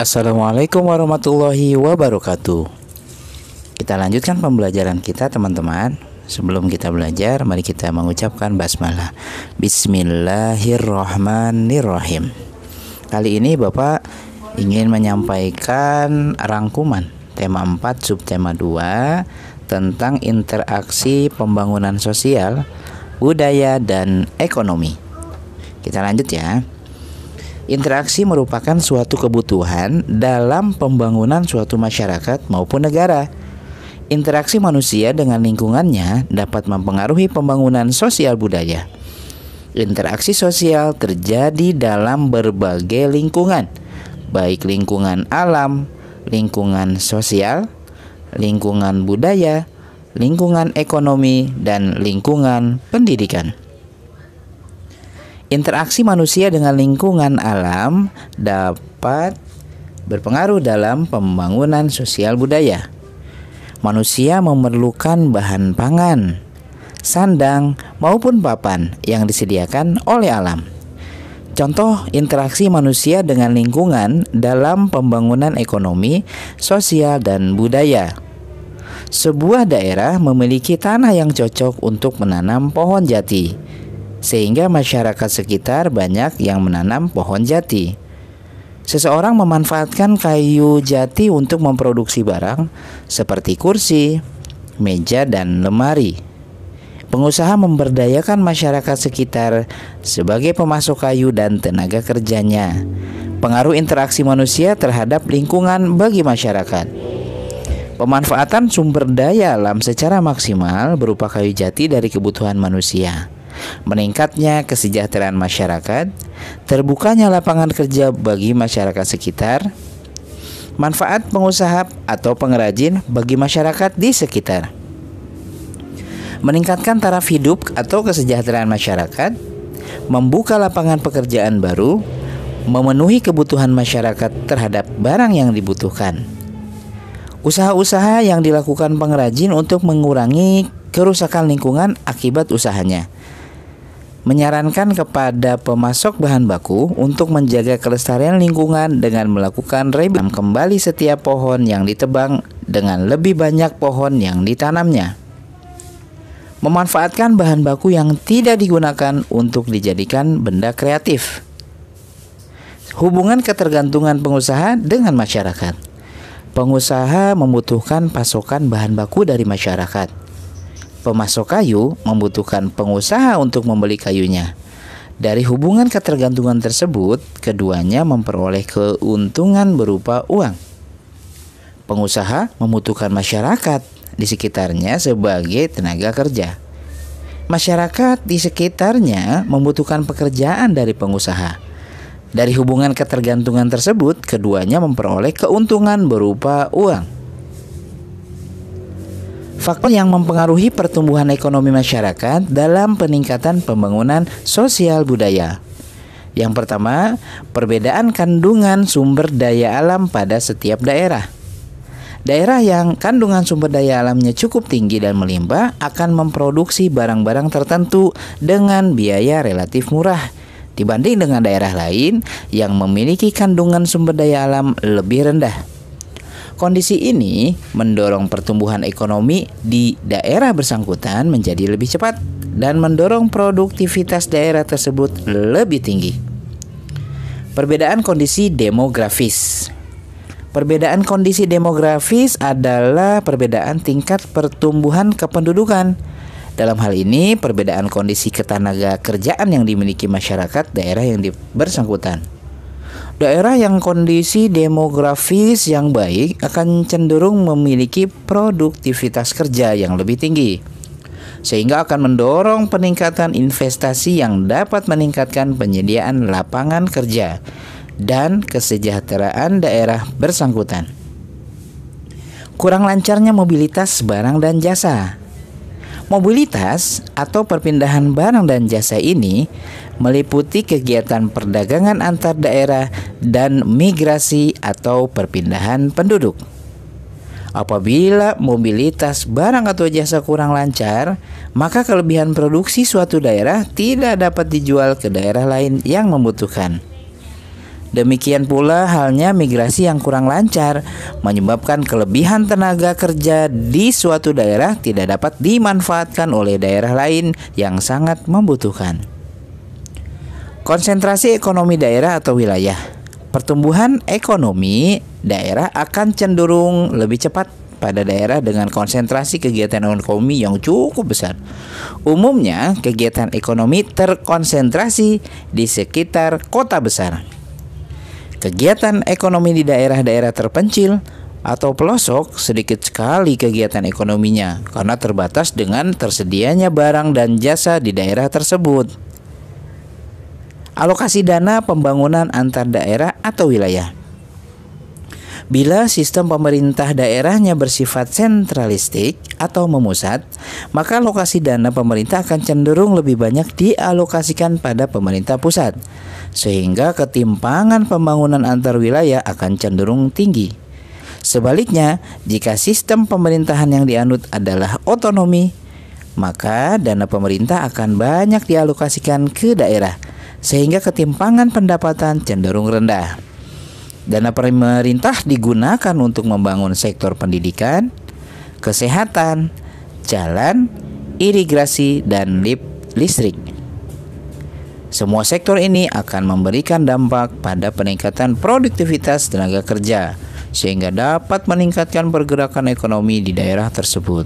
Assalamualaikum warahmatullahi wabarakatuh. Kita lanjutkan pembelajaran kita, teman-teman. Sebelum kita belajar, mari kita mengucapkan basmalah. Bismillahirrahmanirrahim. Kali ini Bapak ingin menyampaikan rangkuman tema 4 subtema 2 tentang interaksi pembangunan sosial, budaya, dan ekonomi. Kita lanjut ya. Interaksi merupakan suatu kebutuhan dalam pembangunan suatu masyarakat maupun negara. Interaksi manusia dengan lingkungannya dapat mempengaruhi pembangunan sosial budaya. Interaksi sosial terjadi dalam berbagai lingkungan, baik lingkungan alam, lingkungan sosial, lingkungan budaya, lingkungan ekonomi, dan lingkungan pendidikan. Interaksi manusia dengan lingkungan alam dapat berpengaruh dalam pembangunan sosial budaya. Manusia memerlukan bahan pangan, sandang, maupun papan yang disediakan oleh alam. Contoh interaksi manusia dengan lingkungan dalam pembangunan ekonomi, sosial, dan budaya. Sebuah daerah memiliki tanah yang cocok untuk menanam pohon jati, sehingga masyarakat sekitar banyak yang menanam pohon jati. Seseorang memanfaatkan kayu jati untuk memproduksi barang seperti kursi, meja, dan lemari. Pengusaha memberdayakan masyarakat sekitar sebagai pemasok kayu dan tenaga kerjanya. Pengaruh interaksi manusia terhadap lingkungan bagi masyarakat. Pemanfaatan sumber daya alam secara maksimal berupa kayu jati dari kebutuhan manusia. Meningkatnya kesejahteraan masyarakat, terbukanya lapangan kerja bagi masyarakat sekitar, manfaat pengusaha atau pengrajin bagi masyarakat di sekitar, meningkatkan taraf hidup atau kesejahteraan masyarakat, membuka lapangan pekerjaan baru, memenuhi kebutuhan masyarakat terhadap barang yang dibutuhkan. Usaha-usaha yang dilakukan pengrajin untuk mengurangi kerusakan lingkungan akibat usahanya. Menyarankan kepada pemasok bahan baku untuk menjaga kelestarian lingkungan dengan melakukan rebam kembali setiap pohon yang ditebang dengan lebih banyak pohon yang ditanamnya. Memanfaatkan bahan baku yang tidak digunakan untuk dijadikan benda kreatif. Hubungan ketergantungan pengusaha dengan masyarakat. Pengusaha membutuhkan pasokan bahan baku dari masyarakat. Pemasok kayu membutuhkan pengusaha untuk membeli kayunya. Dari hubungan ketergantungan tersebut, keduanya memperoleh keuntungan berupa uang. Pengusaha membutuhkan masyarakat di sekitarnya sebagai tenaga kerja. Masyarakat di sekitarnya membutuhkan pekerjaan dari pengusaha. Dari hubungan ketergantungan tersebut, keduanya memperoleh keuntungan berupa uang. Faktor yang mempengaruhi pertumbuhan ekonomi masyarakat dalam peningkatan pembangunan sosial budaya. Yang pertama, perbedaan kandungan sumber daya alam pada setiap daerah. Daerah yang kandungan sumber daya alamnya cukup tinggi dan melimpah akan memproduksi barang-barang tertentu dengan biaya relatif murah dibanding dengan daerah lain yang memiliki kandungan sumber daya alam lebih rendah. Kondisi ini mendorong pertumbuhan ekonomi di daerah bersangkutan menjadi lebih cepat dan mendorong produktivitas daerah tersebut lebih tinggi. Perbedaan kondisi demografis. Perbedaan kondisi demografis adalah perbedaan tingkat pertumbuhan kependudukan. Dalam hal ini, perbedaan kondisi ketenaga kerjaan yang dimiliki masyarakat daerah yang bersangkutan. Daerah yang kondisi demografis yang baik akan cenderung memiliki produktivitas kerja yang lebih tinggi, sehingga akan mendorong peningkatan investasi yang dapat meningkatkan penyediaan lapangan kerja dan kesejahteraan daerah bersangkutan. Kurang lancarnya mobilitas barang dan jasa. Mobilitas atau perpindahan barang dan jasa ini meliputi kegiatan perdagangan antar daerah dan migrasi atau perpindahan penduduk. Apabila mobilitas barang atau jasa kurang lancar, maka kelebihan produksi suatu daerah tidak dapat dijual ke daerah lain yang membutuhkan. Demikian pula halnya migrasi yang kurang lancar, menyebabkan kelebihan tenaga kerja di suatu daerah tidak dapat dimanfaatkan oleh daerah lain yang sangat membutuhkan. Konsentrasi ekonomi daerah atau wilayah. Pertumbuhan ekonomi daerah akan cenderung lebih cepat pada daerah dengan konsentrasi kegiatan ekonomi yang cukup besar. Umumnya, kegiatan ekonomi terkonsentrasi di sekitar kota besar. Kegiatan ekonomi di daerah-daerah terpencil atau pelosok sedikit sekali kegiatan ekonominya karena terbatas dengan tersedianya barang dan jasa di daerah tersebut. Alokasi dana pembangunan antar daerah atau wilayah. Bila sistem pemerintah daerahnya bersifat sentralistik atau memusat, maka alokasi dana pemerintah akan cenderung lebih banyak dialokasikan pada pemerintah pusat, sehingga ketimpangan pembangunan antar wilayah akan cenderung tinggi. Sebaliknya, jika sistem pemerintahan yang dianut adalah otonomi, maka dana pemerintah akan banyak dialokasikan ke daerah, sehingga ketimpangan pendapatan cenderung rendah. Dana pemerintah digunakan untuk membangun sektor pendidikan, kesehatan, jalan, irigasi, dan listrik. Semua sektor ini akan memberikan dampak pada peningkatan produktivitas tenaga kerja, sehingga dapat meningkatkan pergerakan ekonomi di daerah tersebut.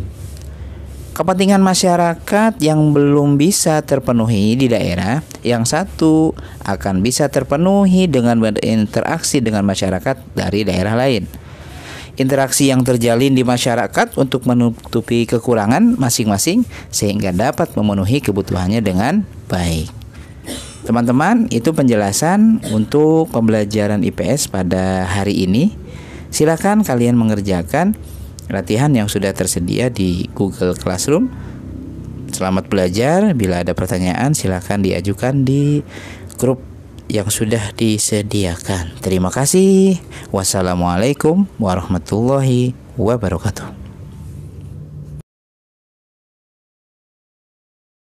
Kepentingan masyarakat yang belum bisa terpenuhi di daerah yang satu akan bisa terpenuhi dengan berinteraksi dengan masyarakat dari daerah lain. Interaksi yang terjalin di masyarakat untuk menutupi kekurangan masing-masing sehingga dapat memenuhi kebutuhannya dengan baik. Teman-teman, itu penjelasan untuk pembelajaran IPS pada hari ini. Silakan kalian mengerjakan latihan yang sudah tersedia di Google Classroom. Selamat belajar. Bila ada pertanyaan silakan diajukan di grup yang sudah disediakan. Terima kasih. Wassalamualaikum warahmatullahi wabarakatuh.